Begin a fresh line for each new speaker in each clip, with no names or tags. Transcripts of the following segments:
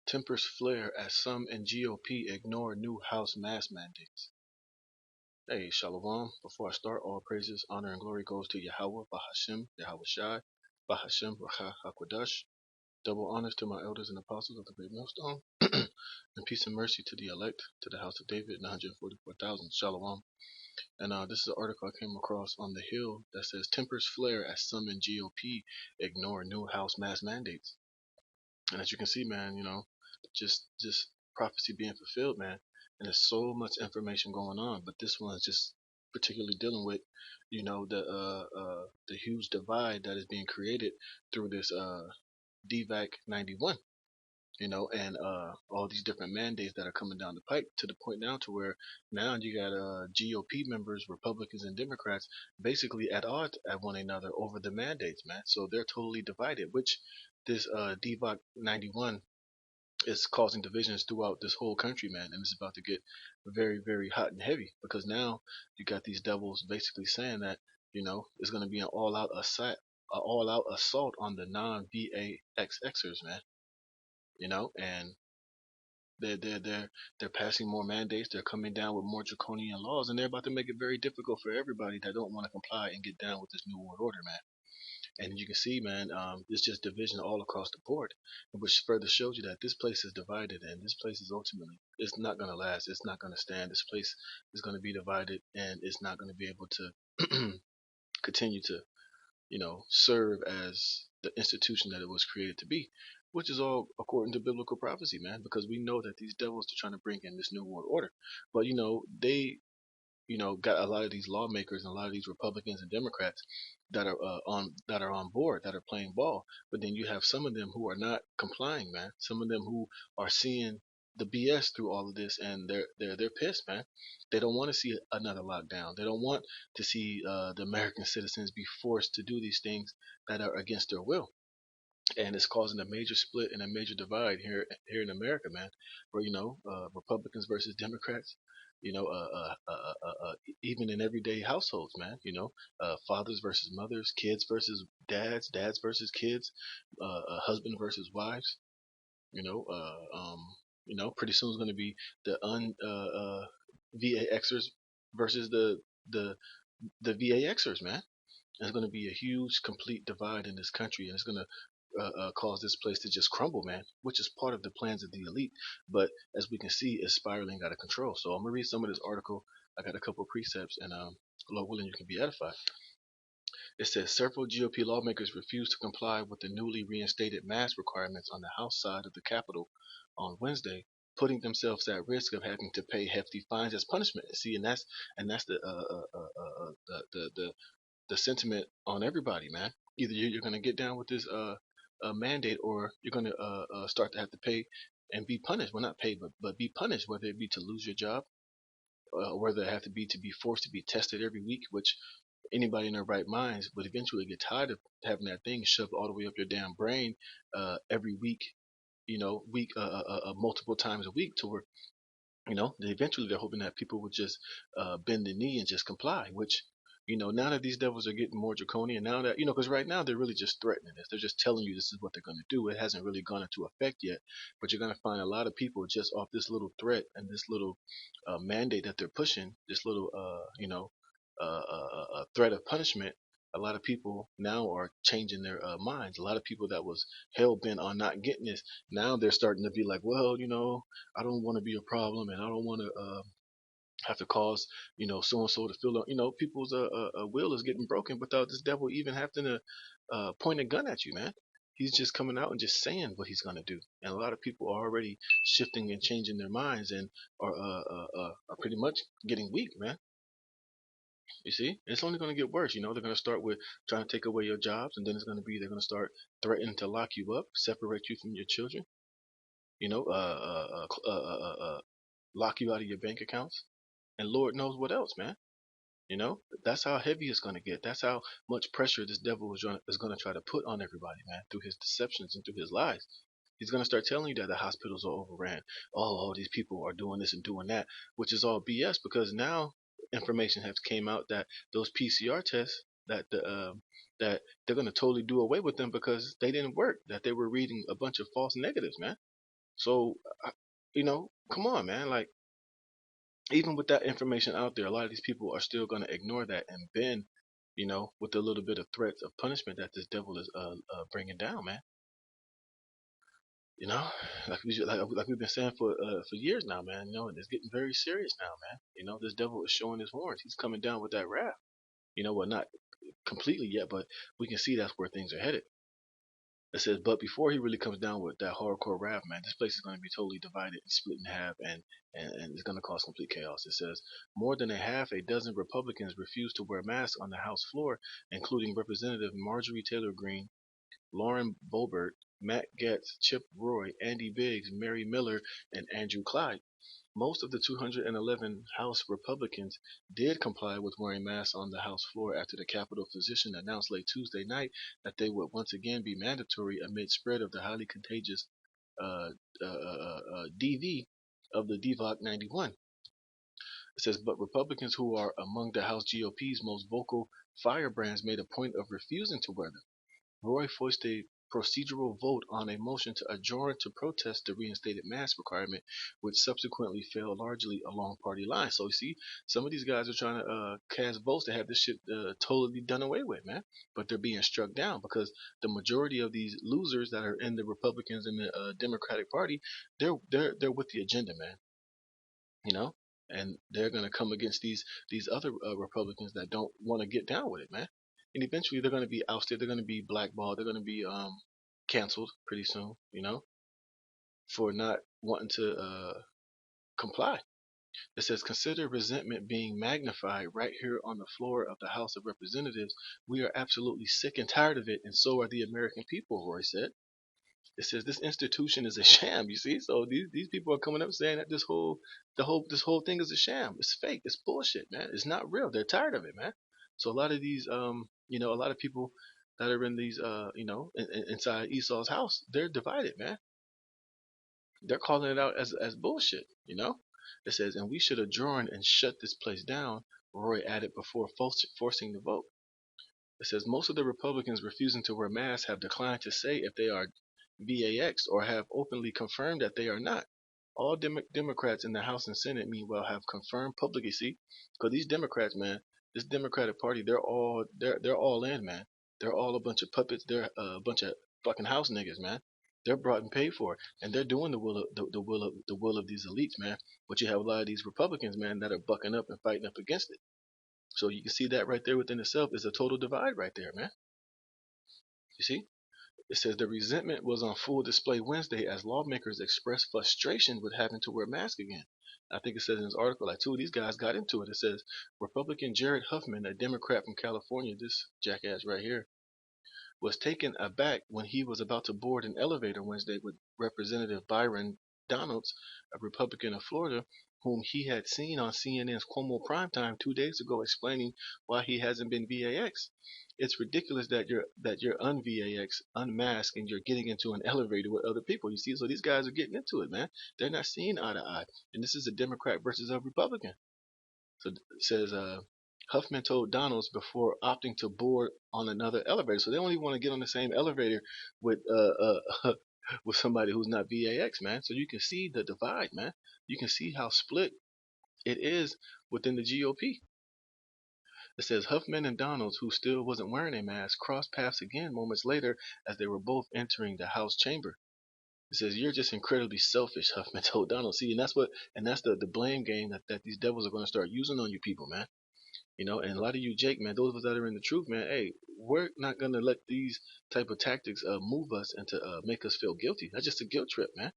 Tempers flare as some in GOP ignore new House mask mandates. Hey, Shalom. Before I start, all praises, honor, and glory goes to Yahweh, Bahashem, Yahweh Shai, Bahashem, Racha HaKodesh. Double honors to my elders and apostles of the great millstone, and peace and mercy to the elect, to the house of David, and 144,000. Shalom. And this is an article I came across on the Hill that says tempers flare as some in GOP ignore new House mask mandates. And as you can see, man, just prophecy being fulfilled, man. And there's so much information going on, but this one is just particularly dealing with, the huge divide that is being created through this DVAC 91. And all these different mandates that are coming down the pike to the point now to where now you got GOP members, Republicans and Democrats basically at odds at one another over the mandates, man. So they're totally divided, which this DVOC 91 is causing divisions throughout this whole country, man, and it's about to get very, very hot and heavy because now you got these devils basically saying that it's going to be an all-out assault on the non-VAXXers, man. And they're passing more mandates. They're coming down with more draconian laws, and they're about to make it very difficult for everybody that don't want to comply and get down with this new world order, man. And you can see, man, it's just division all across the board, which further shows you that this place is divided, and this place is ultimately, it's not going to last. It's not going to stand. This place is going to be divided, and it's not going to be able to continue to, serve as the institution that it was created to be, which is all according to biblical prophecy, man, because we know that these devils are trying to bring in this new world order. But, they got a lot of these lawmakers and a lot of these Republicans and Democrats that are on board, that are playing ball. But then you have some of them who are not complying, man. Some of them who are seeing the BS through all of this, and they're pissed, man. They don't want to see another lockdown. They don't want to see the American citizens be forced to do these things that are against their will. And it's causing a major split and a major divide here in America, man. Where Republicans versus Democrats, even in everyday households, man. Fathers versus mothers, kids versus dads, dads versus kids, husband versus wives. Pretty soon it's going to be the VAXers versus the VAXers, man. There's going to be a huge, complete divide in this country, and it's going to cause this place to just crumble, man, which is part of the plans of the elite. But as we can see, it's spiraling out of control. So I'm gonna read some of this article. I got a couple of precepts, and Lord willing, you can be edified. It says several GOP lawmakers refused to comply with the newly reinstated mask requirements on the House side of the Capitol on Wednesday, putting themselves at risk of having to pay hefty fines as punishment. See, and that's the sentiment on everybody, man. Either you're gonna get down with this mandate, or you're going to start to have to pay and be punished. Well, not pay, but be punished, whether it be to lose your job, whether it have to be forced to be tested every week, which anybody in their right minds would eventually get tired of having that thing shoved all the way up your damn brain every week, multiple times a week, to where eventually they're hoping that people would just bend the knee and just comply, which now that these devils are getting more draconian, now that because right now they're really just threatening this. They're just telling you this is what they're going to do. It hasn't really gone into effect yet, but you're going to find a lot of people just off this little threat and this little mandate that they're pushing, this little threat of punishment. A lot of people now are changing their minds. A lot of people that was hell bent on not getting this, now they're starting to be like, well, I don't want to be a problem, and I don't want to have to cause so and so to feel people's will is getting broken without this devil even having to point a gun at you, man. He's just coming out and just saying what he's gonna do, and a lot of people are already shifting and changing their minds and are pretty much getting weak, man. You see, it's only going to get worse. They're going to start with trying to take away your jobs, and then they're going to start threatening to lock you up, separate you from your children, you know, lock you out of your bank accounts, and Lord knows what else, man. That's how heavy it's going to get. That's how much pressure this devil is going to try to put on everybody, man, through his deceptions and through his lies. He's going to start telling you that the hospitals are overran. Oh, these people are doing this and doing that, which is all BS, because now information has came out that those PCR tests that they're going to totally do away with them because they didn't work. That they were reading a bunch of false negatives, man. So, come on, man. Like, even with that information out there, a lot of these people are still going to ignore that and bend, with a little bit of threats of punishment that this devil is bringing down, man. You know, like we've been saying for years now, man. And it's getting very serious now, man. This devil is showing his horns. He's coming down with that wrath. Well, not completely yet, but we can see that's where things are headed. It says, but before he really comes down with that hardcore wrath, man, this place is going to be totally divided and split in half, and it's going to cause complete chaos. It says more than a dozen Republicans refused to wear masks on the House floor, including Representative Marjorie Taylor Greene, Lauren Boebert, Matt Gaetz, Chip Roy, Andy Biggs, Mary Miller, and Andrew Clyde. Most of the 211 House Republicans did comply with wearing masks on the House floor after the Capitol physician announced late Tuesday night that they would once again be mandatory amid spread of the highly contagious uh, DV of the DVOC 91. It says, but Republicans who are among the House GOP's most vocal firebrands made a point of refusing to wear them. Roy voiced a procedural vote on a motion to adjourn to protest the reinstated mask requirement, which subsequently fell largely along party lines. So you see, some of these guys are trying to cast votes to have this shit totally done away with, man. But they're being struck down because the majority of these losers that are in the Republicans and the Democratic Party, they're with the agenda, man. You know, and they're gonna come against these other Republicans that don't want to get down with it, man. And eventually they're gonna be ousted. They're gonna be blackballed. They're gonna be canceled pretty soon, for not wanting to comply. It says, consider resentment being magnified right here on the floor of the House of Representatives. We are absolutely sick and tired of it, and so are the American people, Roy said. It says this institution is a sham. You see, so these people are coming up saying that this whole thing is a sham. It's fake. It's bullshit, man. It's not real. They're tired of it, man. So a lot of these a lot of people that are in these inside Esau's house, they're divided, man. They're calling it out as bullshit. It says, and we should adjourn and shut this place down. Roy added before forcing the vote. It says most of the Republicans refusing to wear masks have declined to say if they are VAX or have openly confirmed that they are not. All Democrats in the House and Senate, meanwhile, have confirmed publicly. See, because these Democrats, man, this Democratic Party, they're all in, man. They're all a bunch of puppets. They're a bunch of fucking house niggas, man. They're brought and paid for, and they're doing the will of these elites, man. But you have a lot of these Republicans, man, that are bucking up and fighting up against it. So you can see that right there within itself is a total divide right there, man. You see? It says the resentment was on full display Wednesday as lawmakers expressed frustration with having to wear masks again. I think it says in this article, like two of these guys got into it. It says Republican Jared Huffman, a Democrat from California, this jackass right here, was taken aback when he was about to board an elevator Wednesday with Representative Byron Donalds, a Republican of Florida, whom he had seen on CNN's Cuomo Primetime 2 days ago explaining why he hasn't been VAX. It's ridiculous that you're un-VAX, unmasked, and you're getting into an elevator with other people. You see, so these guys are getting into it, man. They're not seeing eye to eye, and this is a Democrat versus a Republican. So it says Huffman told Donalds before opting to board on another elevator. So they only want to get on the same elevator with with somebody who's not VAX, man. So you can see the divide, man. You can see how split it is within the GOP. It says Huffman and Donalds, who still wasn't wearing a mask, crossed paths again moments later as they were both entering the House chamber. It says, you're just incredibly selfish, Huffman told Donald. See, and that's the blame game that these devils are going to start using on you people, man. And a lot of you, Jake, man, those of us that are in the truth, man, hey, we're not gonna let these type of tactics move us and to make us feel guilty. That's just a guilt trip, man.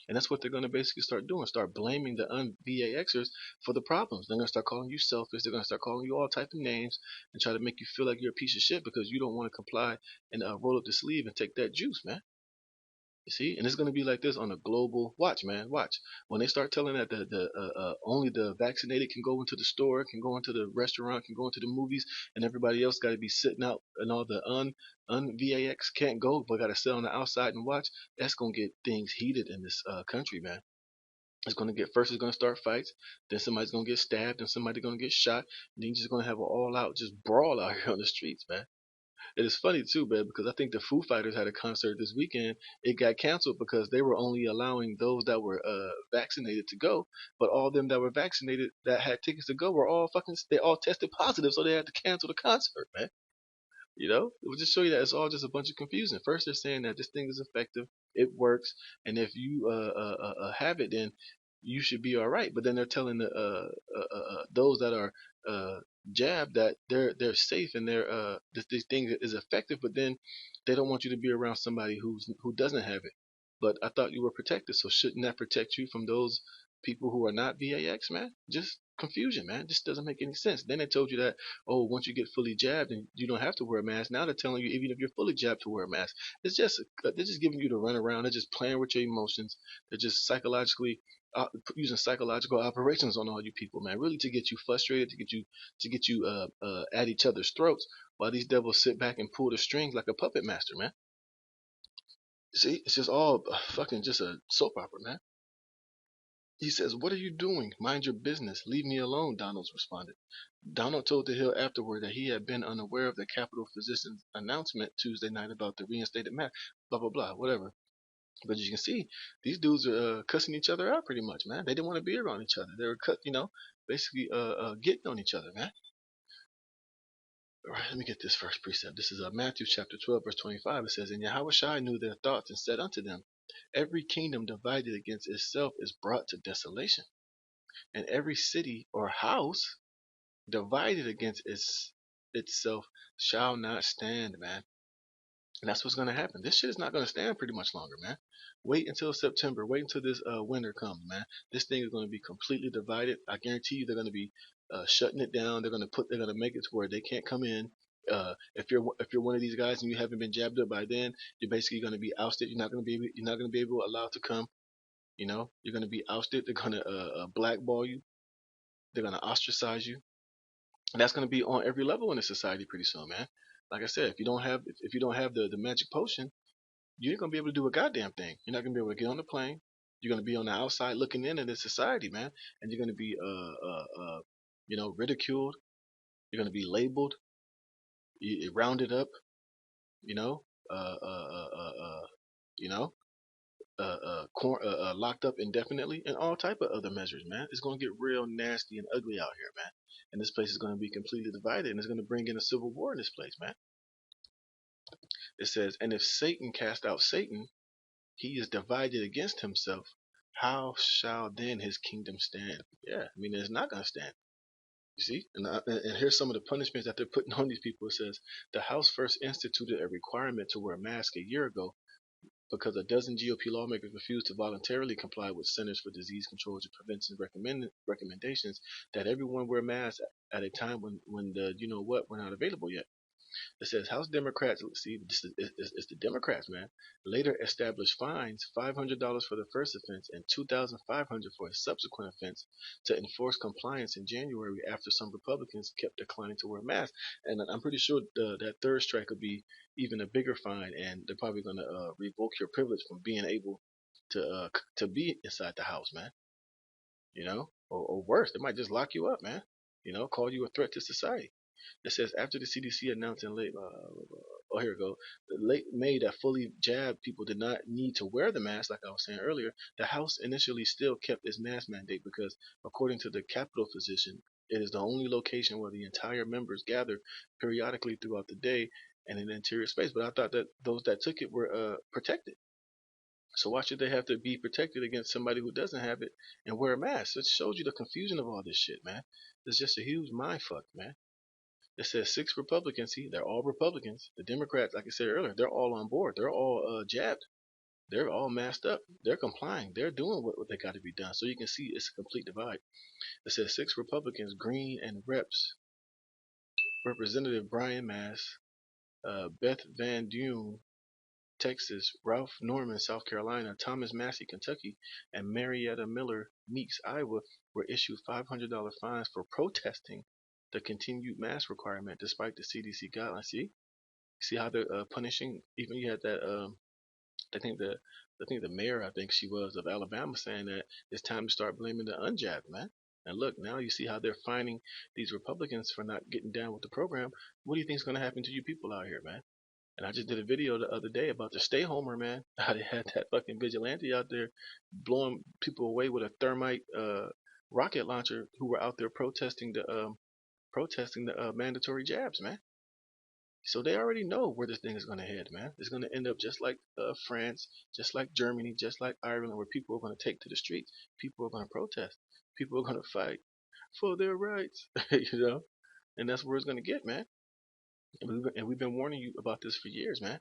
And that's what they're gonna basically start doing. Start blaming the VAXers for the problems. They're gonna start calling you selfish. They're gonna start calling you all type of names and try to make you feel like you're a piece of shit because you don't want to comply and roll up the sleeve and take that juice, man. You see, and it's going to be like this on a global watch, man. Watch when they start telling that the only the vaccinated can go into the store, can go into the restaurant, can go into the movies, and everybody else got to be sitting out, and all the un VAX can't go, but got to sit on the outside and watch. That's going to get things heated in this country, man. It's going to get first. It's going to start fights. Then somebody's going to get stabbed, and somebody's going to get shot. And then you're just going to have an all-out just brawl out here on the streets, man. It is funny too, man, because I think the Foo Fighters had a concert this weekend. It got canceled because they were only allowing those that were vaccinated to go, but all them that were vaccinated that had tickets to go were all fucking they all tested positive, so they had to cancel the concert, man. It will just show you that it's all just a bunch of confusion. First, they're saying that this thing is effective, it works, and if you have it, then you should be all right. But then they're telling those that are uh, jabbed that they're safe and this thing is effective. But then they don't want you to be around somebody who doesn't have it. But I thought you were protected, so shouldn't that protect you from those people who are not VAX, man? Just confusion, man. This doesn't make any sense. Then they told you that, oh, once you get fully jabbed, and you don't have to wear a mask. Now they're telling you even if you're fully jabbed to wear a mask. It's just they're just giving you the runaround. They're just playing with your emotions. They're just psychologically using psychological operations on all you people, man. Really to get you frustrated, to get you at each other's throats, while these devils sit back and pull the strings like a puppet master, man. See, it's just all fucking just a soap opera, man. He says, "What are you doing? Mind your business. Leave me alone," Donalds responded. Donald told the Hill afterward that he had been unaware of the Capitol physician's announcement Tuesday night about the reinstated mask, blah, blah, blah, whatever. But as you can see, these dudes are cussing each other out pretty much, man. They didn't want to be around each other. They were, basically getting on each other, man. All right, let me get this first precept. This is Matthew chapter 12, verse 25. It says, "And Yahushua knew their thoughts and said unto them, Every kingdom divided against itself is brought to desolation, and every city or house divided against itself shall not stand," man. And that's what's going to happen. This shit is not going to stand pretty much longer, man. Wait until September. Wait until this winter comes, man. This thing is going to be completely divided. I guarantee you, they're going to be shutting it down. They're going to make it to where they can't come in. If you're one of these guys and you haven't been jabbed up by then, you're basically going to be ousted. You're not going to be able allowed to come. You're going to be ousted. They're going to blackball you. They're going to ostracize you. And that's going to be on every level in the society pretty soon, man. Like I said, if you don't have the magic potion, you ain't gonna be able to do a goddamn thing. You're not gonna be able to get on the plane. You're gonna be on the outside looking in this society, man, and you're gonna be ridiculed. You're gonna be labeled, rounded up, you know, uh, uh, uh, uh, you know, locked up indefinitely, and all type of other measures, man. It's gonna get real nasty and ugly out here, man. And this place is gonna be completely divided, and it's gonna bring in a civil war in this place, man. It says, "And if Satan cast out Satan, he is divided against himself. How shall then his kingdom stand?" Yeah, I mean, it's not going to stand. You see? And here's some of the punishments that they're putting on these people. It says, "The House first instituted a requirement to wear a mask a year ago because a dozen GOP lawmakers refused to voluntarily comply with Centers for Disease Control and Prevention recommendations that everyone wear masks at a time when the were not available yet." It says House Democrats, let's see, it's the Democrats, man, later established fines, $500 for the first offense and $2,500 for a subsequent offense to enforce compliance in January after some Republicans kept declining to wear masks. And I'm pretty sure that third strike would be even a bigger fine, and they're probably going to revoke your privilege from being able to be inside the house, man. Or worse, they might just lock you up, man. Call you a threat to society. It says after the CDC announced in late, here we go, late May that fully jabbed people did not need to wear the mask, like I was saying earlier. The House initially still kept its mask mandate because, according to the Capitol physician, it is the only location where the entire members gather periodically throughout the day and in interior space. But I thought that those that took it were protected. So why should they have to be protected against somebody who doesn't have it and wear a mask? It shows you the confusion of all this shit, man. It's just a huge mind fuck, man. It says 6 Republicans. See, they're all Republicans. The Democrats, like I said earlier, they're all on board. They're all jabbed. They're all masked up. They're complying. They're doing what they got to be done. So you can see it's a complete divide. It says 6 Republicans, Green and Representative Brian Mast, Beth Van Dune, Texas, Ralph Norman, South Carolina, Thomas Massie, Kentucky, and Marietta Miller, Meeks, Iowa, were issued $500 fines for protesting the continued mask requirement despite the CDC guidelines. See how they're punishing. Even you had that. I think the mayor, I think she was, of Alabama, saying that it's time to start blaming the unjabbed, man. And look, now you see how they're fining these Republicans for not getting down with the program. What do you think is going to happen to you people out here, man? And I just did a video the other day about the Stay Homer, man. How they had that fucking vigilante out there blowing people away with a thermite rocket launcher who were out there protesting the mandatory jabs, man. So they already know where this thing is going to head, man. It's going to end up just like France, just like Germany, just like Ireland, where people are going to take to the streets. People are going to protest. People are going to fight for their rights, you know. And that's where it's going to get, man. And we've been warning you about this for years, man.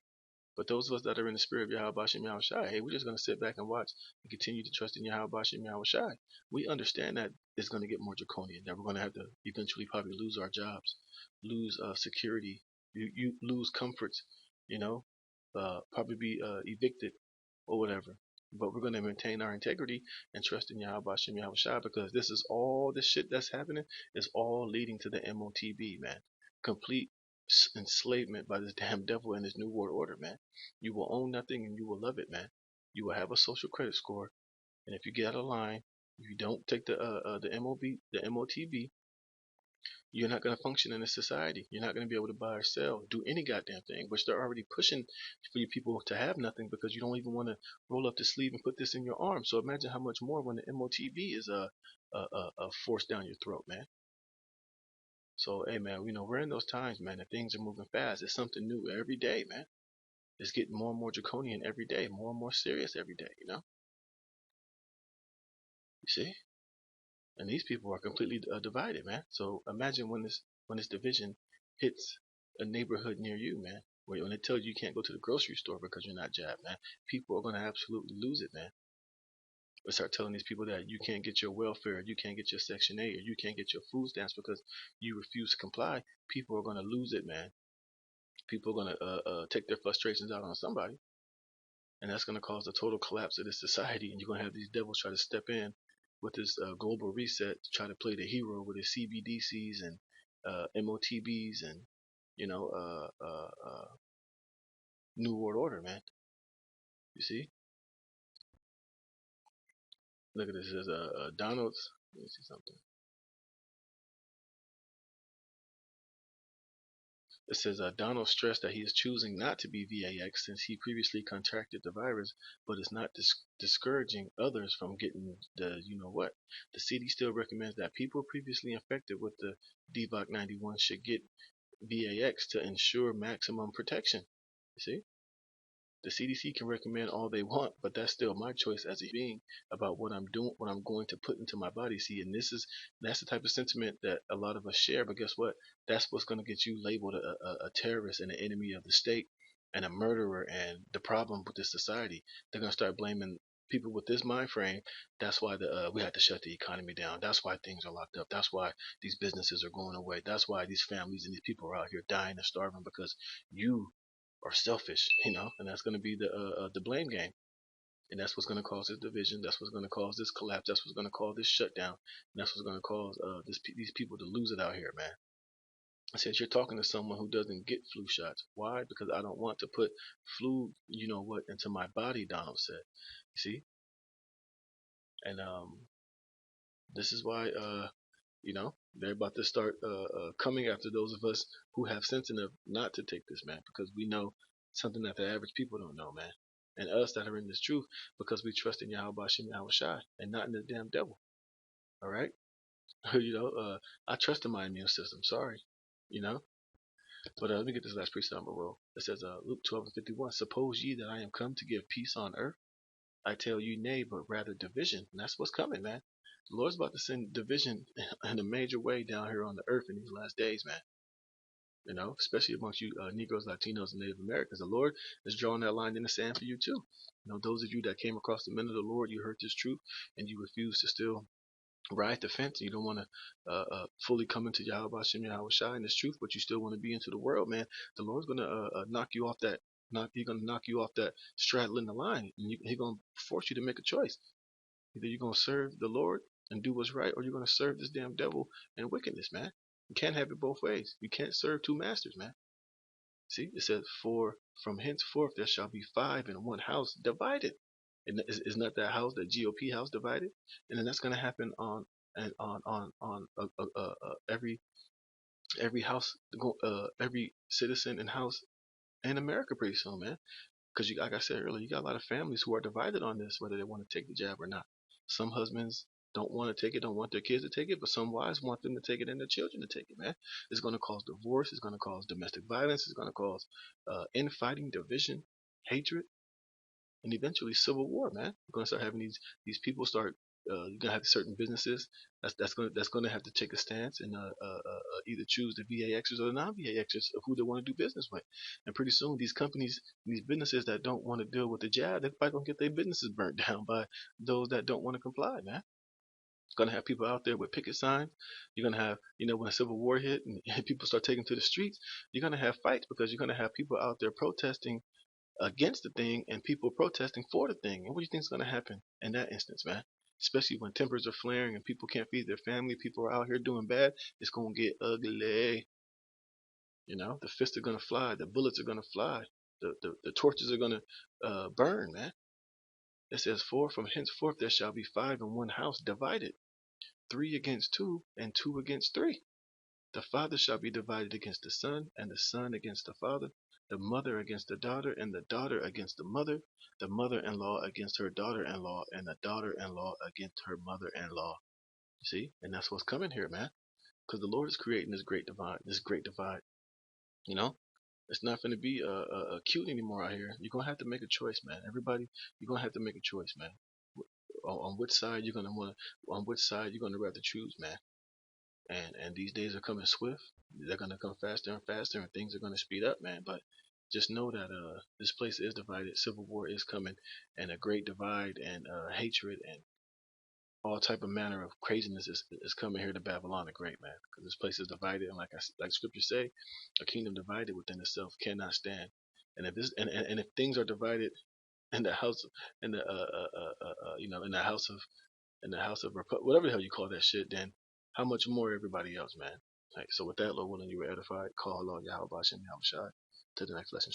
But those of us that are in the spirit of Yahweh Bashim Yahweh Shai, hey, we're just going to sit back and watch and continue to trust in Yahweh Bashim Yahweh Shai. We understand that it's going to get more draconian, that we're going to have to eventually probably lose our jobs, lose security, you lose comforts, you know, probably be evicted or whatever. But we're going to maintain our integrity and trust in Yahweh Bashim Yahweh Shai, because this is all this shit that's happening is all leading to the MOTB, man. Complete enslavement by this damn devil and his new world order, man. You will own nothing and you will love it, man. You will have a social credit score, and if you get out of line, if you don't take the MOTB, you're not going to function in a society. You're not going to be able to buy or sell, do any goddamn thing, which they're already pushing for you people to have nothing because you don't even want to roll up the sleeve and put this in your arm. So imagine how much more when the MOTB is forced down your throat, man. So, hey, man, you know, we're in those times, man, and things are moving fast. It's something new every day, man. It's getting more and more draconian every day, more and more serious every day, you know? You see? And these people are completely divided, man. So imagine when this division hits a neighborhood near you, man. When they tell you you can't go to the grocery store because you're not jabbed, man. People are going to absolutely lose it, man. They start telling these people that you can't get your welfare, you can't get your Section 8, or you can't get your food stamps because you refuse to comply. People are going to lose it, man. People are going to take their frustrations out on somebody, and that's going to cause a total collapse of this society. And you're going to have these devils try to step in with this global reset to try to play the hero with his CBDCs and MOTBs and you know New World Order, man. You see? Look at this. It says Donald's. Let me see something. It says Donald stressed that he is choosing not to be VAX since he previously contracted the virus, but is not discouraging others from getting the you know what. The CD still recommends that people previously infected with the DVOC 91 should get VAX to ensure maximum protection. You see? The CDC can recommend all they want, but that's still my choice as a being about what I'm doing, what I'm going to put into my body. See, and that's the type of sentiment that a lot of us share. But guess what? That's what's going to get you labeled a terrorist and an enemy of the state and a murderer and the problem with this society. They're going to start blaming people with this mind frame. That's why we had to shut the economy down. That's why things are locked up. That's why these businesses are going away. That's why these families and these people are out here dying and starving because you are selfish, you know, and that's going to be the blame game, and that's what's going to cause this division. That's what's going to cause this collapse. That's what's going to cause this shutdown. And that's what's going to cause these people to lose it out here, man. I said you're talking to someone who doesn't get flu shots. Why? Because I don't want to put flu, you know what, into my body. Donald said. You see, and this is why you know, they're about to start coming after those of us who have sense enough not to take this, man, because we know something that the average people don't know, man. And us that are in this truth because we trust in Yahweh Bashim Yahweh Shai and not in the damn devil. All right? You know, I trust in my immune system. Sorry. You know? But let me get this last precept on the roll. It says, Luke 12:51, suppose ye that I am come to give peace on earth? I tell you, nay, but rather division. And that's what's coming, man. The Lord's about to send division in a major way down here on the earth in these last days, man. You know, especially amongst you Negroes, Latinos, and Native Americans. The Lord is drawing that line in the sand for you too. You know, those of you that came across the men of the Lord, you heard this truth, and you refuse to still ride the fence. You don't want to fully come into Yahweh Hashem Yahweh Shai in this truth, but you still want to be into the world, man. The Lord's gonna knock you off that. He's gonna knock you off that straddling the line, and he's gonna force you to make a choice. Either you're gonna serve the Lord and do what's right, or you're gonna serve this damn devil and wickedness, man. You can't have it both ways. You can't serve two masters, man. See, it says, "For from henceforth there shall be five in one house divided." And is not that house, that GOP house, divided? And then that's gonna happen on and on every house, every citizen and house in America pretty soon, man. Because like I said earlier, you got a lot of families who are divided on this, whether they want to take the jab or not. Some husbands don't want to take it, don't want their kids to take it, but some wives want them to take it and their children to take it, man. It's going to cause divorce. It's going to cause domestic violence. It's going to cause infighting, division, hatred, and eventually civil war, man. You're going to start having these people start. You're gonna have certain businesses that's gonna have to take a stance and either choose the VAXers or the non-VAXers of who they want to do business with. And pretty soon, these companies, these businesses that don't want to deal with the jab, they're probably gonna get their businesses burnt down by those that don't want to comply, man. Gonna have people out there with picket signs. You're gonna have, when a civil war hit and people start taking to the streets, you're gonna have fights because you're gonna have people out there protesting against the thing and people protesting for the thing. And what do you think is going to happen in that instance, man? Especially when tempers are flaring and people can't feed their family, people are out here doing bad. It's going to get ugly. The fists are going to fly, the bullets are going to fly, the torches are going to burn, man. It says, "For from henceforth there shall be 5 in one house divided, 3 against 2, and 2 against 3. The father shall be divided against the son, and the son against the father, the mother against the daughter, and the daughter against the mother-in-law against her daughter-in-law, and the daughter-in-law against her mother-in-law." You see? And that's what's coming here, man. Because the Lord is creating this great divide, You know? It's not going to be cute anymore out here. You're going to have to make a choice, man. Everybody, you're going to have to make a choice, man. On which side you're going to on which side you're going to rather choose, man. And these days are coming swift. They're gonna come faster and faster, and things are gonna speed up, man. But just know that this place is divided. Civil war is coming, and a great divide and hatred and all type of manner of craziness is coming here to Babylon the Great, man. Because this place is divided, and like Scripture say, a kingdom divided within itself cannot stand. And if this and if things are divided in the house in the in the house of whatever the hell you call that shit, then how much more everybody else, man? Like, so with that, Lord willing, you were edified. Call Lord Yahweh Bashem Yahweh Shai to the next lesson.